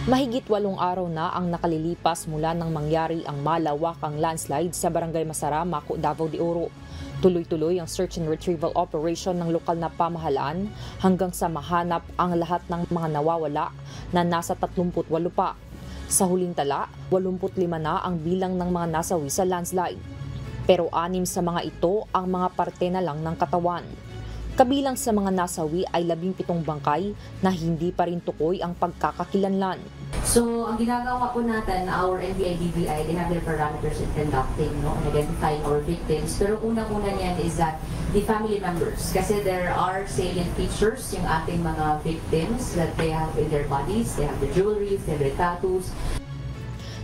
Mahigit 8 araw na ang nakalilipas mula nang mangyari ang malawakang landslide sa Barangay Masara, Maco, Davao de Oro. Tuloy-tuloy ang search and retrieval operation ng lokal na pamahalaan hanggang sa mahanap ang lahat ng mga nawawala na nasa 38 pa. Sa huling tala, 85 na ang bilang ng mga nasawi sa landslide. Pero 6 sa mga ito ang mga parte na lang ng katawan. Kabilang sa mga nasawi ay 17 bangkay na hindi pa rin tukoy ang pagkakakilanlan. So, ang ginagawa po natin, our NBI-DBI, they have their parameters in conducting, and identifying our victims. Pero unang-una niyan is that the family members, kasi there are salient features yung ating mga victims that they have in their bodies. They have the jewelry, they have the tattoos.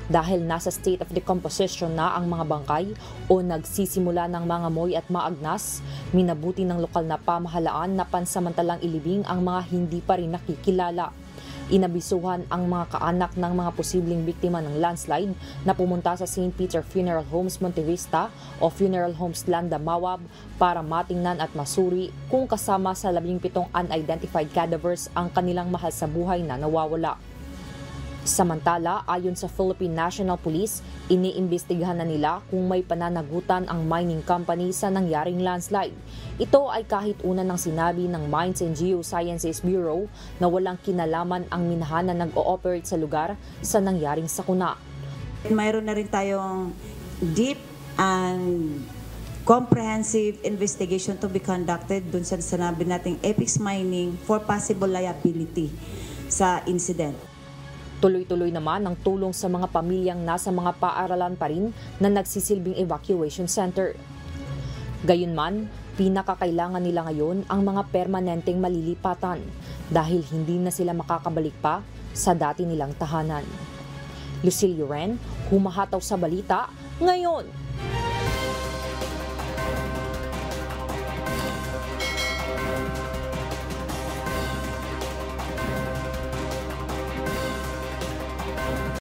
Dahil nasa state of decomposition na ang mga bangkay o nagsisimula ng mga moy at maagnas, minabuti ng lokal na pamahalaan na pansamantalang ilibing ang mga hindi pa rin nakikilala. Inabisuhan ang mga kaanak ng mga posibleng biktima ng landslide na pumunta sa St. Peter Funeral Homes Monte Vista o Funeral Homes Landa Mawab para matingnan at masuri kung kasama sa 17 unidentified cadavers ang kanilang mahal sa buhay na nawawala. Samantala, ayon sa Philippine National Police, iniimbestigahan na nila kung may pananagutan ang mining company sa nangyaring landslide. Ito ay kahit una nang sinabi ng Mines and Geosciences Bureau na walang kinalaman ang minahan na nag-ooperate sa lugar sa nangyaring sakuna. Mayroon na rin tayong deep and comprehensive investigation to be conducted dun sa sinabi nating Apex Mining for possible liability sa incident. Tuloy-tuloy naman ang tulong sa mga pamilyang nasa mga paaralan pa rin na nagsisilbing evacuation center. Gayunman, pinakakailangan nila ngayon ang mga permanenteng malilipatan dahil hindi na sila makakabalik pa sa dati nilang tahanan. Lucille Yuren, humahataw sa balita ngayon.